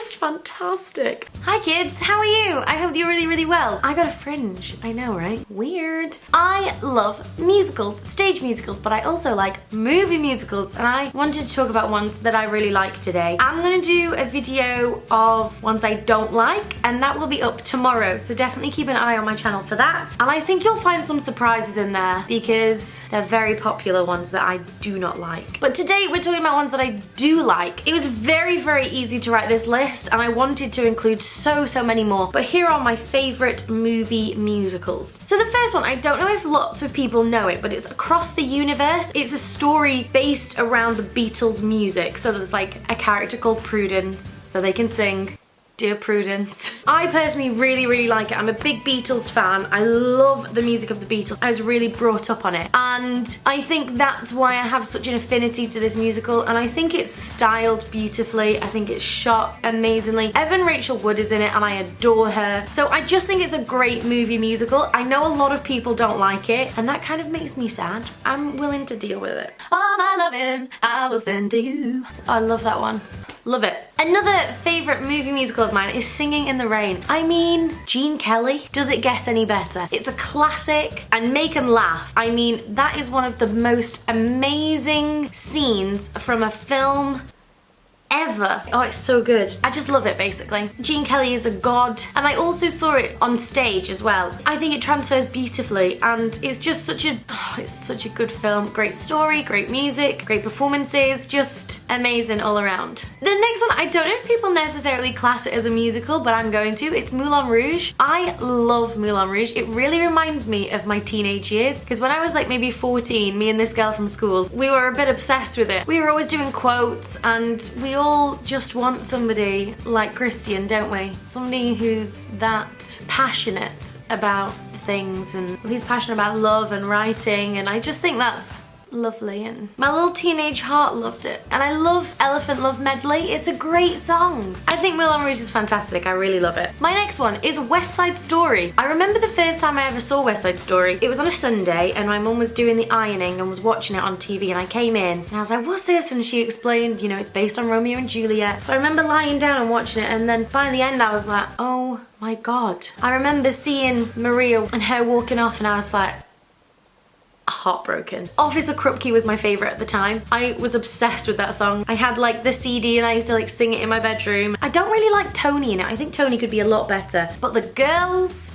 just fantastic. Hi kids, how are you? I hope you're really well. I got a fringe, I know, right? Weird. I love musicals, stage musicals, but I also like movie musicals, and I wanted to talk about ones that I really like today. I'm gonna do a video of ones I don't like, and that will be up tomorrow, so definitely keep an eye on my channel for that. And I think you'll find some surprises in there because they're very popular ones that I do not like. But today we're talking about ones that I do like. It was very easy to write this list, and I wanted to include so many more, but here are my favorite movie musicals. So the first one, I don't know if lots of people know it, but it's Across the Universe. It's a story based around the Beatles music. So there's like a character called Prudence, so they can sing Dear Prudence. I personally really like it. I'm a big Beatles fan. I love the music of the Beatles. I was really brought up on it, and I think that's why I have such an affinity to this musical, and I think it's styled beautifully. I think it's shot amazingly. Evan Rachel Wood is in it and I adore her. So I just think it's a great movie musical. I know a lot of people don't like it, and that kind of makes me sad. I'm willing to deal with it. All my loving I will send to you. I love that one. Love it. Another favourite movie musical of mine is Singing in the Rain. I mean, Gene Kelly, does it get any better? It's a classic, and make 'em laugh. I mean, that is one of the most amazing scenes from a film ever. Oh, it's so good. I just love it, basically. Gene Kelly is a god, and I also saw it on stage as well. I think it transfers beautifully, and it's just such a good film. Great story, great music, great performances, just amazing all around. The next one, I don't know if people necessarily class it as a musical, but I'm going to. It's Moulin Rouge. I love Moulin Rouge. It really reminds me of my teenage years, because when I was like maybe 14, me and this girl from school, we were a bit obsessed with it. We were always doing quotes, and we all just want somebody like Christian, don't we? Somebody who's that passionate about things, and he's passionate about love and writing, and I just think that's lovely, and my little teenage heart loved it. And I love Elephant Love Medley. It's a great song. I think Moulin Rouge is fantastic. I really love it. My next one is West Side Story. I remember the first time I ever saw West Side Story. It was on a Sunday, and my mum was doing the ironing and was watching it on TV, and I came in and I was like, what's this? And she explained, you know, it's based on Romeo and Juliet. So I remember lying down and watching it, and then by the end I was like, oh my god. I remember seeing Maria and her walking off, and I was like, heartbroken. Officer Krupke was my favourite at the time. I was obsessed with that song. I had like the CD and I used to like sing it in my bedroom. I don't really like Tony in it. I think Tony could be a lot better. But the girls,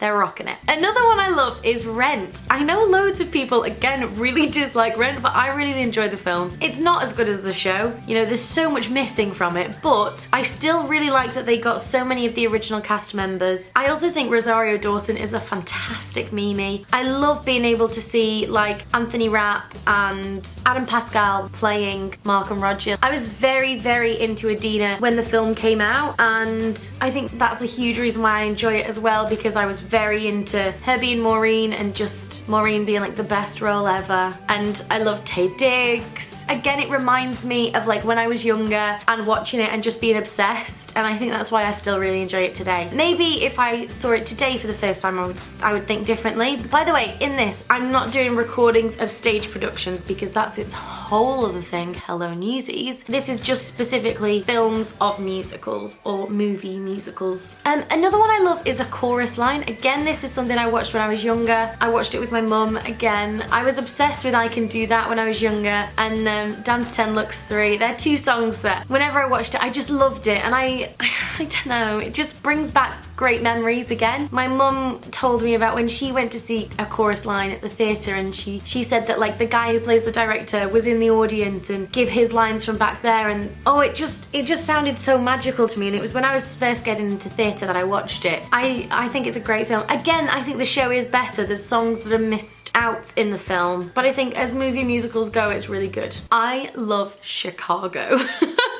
they're rocking it. Another one I love is Rent. I know loads of people, again, really dislike Rent, but I really enjoy the film. It's not as good as the show. You know, there's so much missing from it, but I still really like that they got so many of the original cast members. I also think Rosario Dawson is a fantastic Mimi. I love being able to see like Anthony Rapp and Adam Pascal playing Mark and Roger. I was very into Adina when the film came out, and I think that's a huge reason why I enjoy it as well, because I was very into her being Maureen, and just Maureen being like the best role ever. And I love Taye Diggs. Again, it reminds me of like when I was younger and watching it and just being obsessed, and I think that's why I still really enjoy it today. Maybe if I saw it today for the first time, I would think differently. By the way, in this, I'm not doing recordings of stage productions because that's its whole other thing. Hello Newsies. This is just specifically films of musicals or movie musicals. Another one I love is A Chorus Line. Again, this is something I watched when I was younger. I watched it with my mum. Again, I was obsessed with I Can Do That when I was younger, and Dance 10 Looks 3. They're two songs that whenever I watched it, I just loved it, and I don't know, it just brings back great memories again. My mum told me about when she went to see A Chorus Line at the theatre, and she said that like the guy who plays the director was in the audience and give his lines from back there, and oh, it just sounded so magical to me. And it was when I was first getting into theatre that I watched it. I think it's a great film. Again, I think the show is better. There's songs that are missed out in the film, but I think as movie musicals go, it's really good. I love Chicago.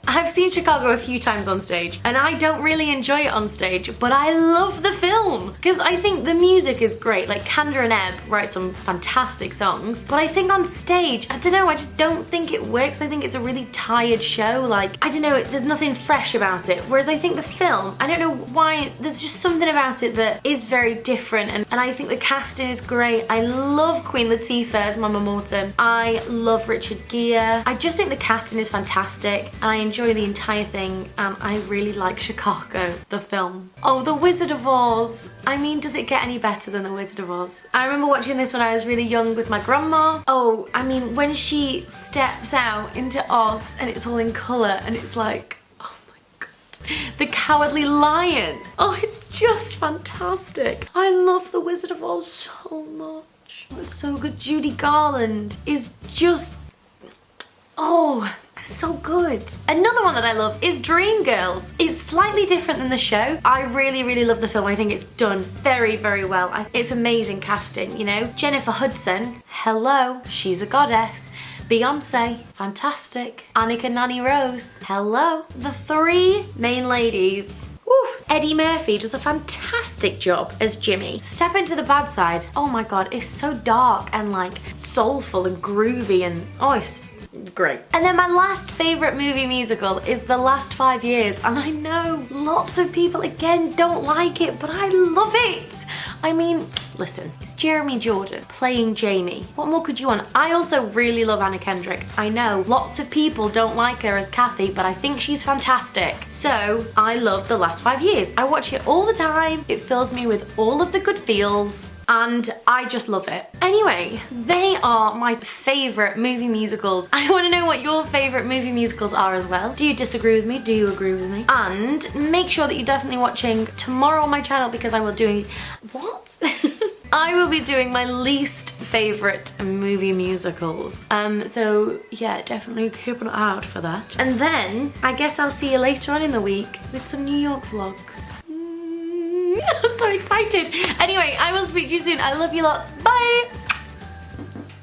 I've seen Chicago a few times on stage, and I don't really enjoy it on stage, but I love the film because I think the music is great. Like Kanda and Ebb write some fantastic songs, but I think on stage, I don't know, I just don't think it works. I think it's a really tired show. Like, I don't know, there's nothing fresh about it. Whereas I think the film, I don't know why, there's just something about it that is very different, and I think the casting is great. I love Queen Latifah as Mama Morton. I love Richard Gere. I just think the casting is fantastic, and I enjoy enjoy the entire thing, and I really like Chicago, the film. Oh, The Wizard of Oz. I mean, does it get any better than The Wizard of Oz? I remember watching this when I was really young with my grandma. Oh, I mean, when she steps out into Oz and it's all in colour and it's like, oh my god, the Cowardly Lion. Oh, it's just fantastic. I love The Wizard of Oz so much. It's so good. Judy Garland is just, oh, so good. Another one that I love is Dreamgirls. It's slightly different than the show. I really, really love the film. I think it's done very, very well. It's amazing casting, you know. Jennifer Hudson, hello, she's a goddess. Beyonce, fantastic. Annika Nanny Rose, hello. The three main ladies. Woo. Eddie Murphy does a fantastic job as Jimmy. Step into the bad side. Oh my god, it's so dark and like soulful and groovy and oh, it's great. And then my last favourite movie musical is The Last 5 Years, and I know lots of people again don't like it, but I love it. I mean, listen, it's Jeremy Jordan playing Jamie. What more could you want? I also really love Anna Kendrick. I know lots of people don't like her as Kathy, but I think she's fantastic. So I love The Last 5 Years. I watch it all the time. It fills me with all of the good feels, and I just love it. Anyway, they are my favourite movie musicals. I want to know what your favourite movie musicals are as well. Do you disagree with me? Do you agree with me? And make sure that you're definitely watching tomorrow on my channel, because I will doing... What? I will be doing my least favourite movie musicals. So yeah, definitely keep an eye out for that. And then I guess I'll see you later on in the week with some New York vlogs. I'm so excited. Anyway, I will speak to you soon. I love you lots. Bye.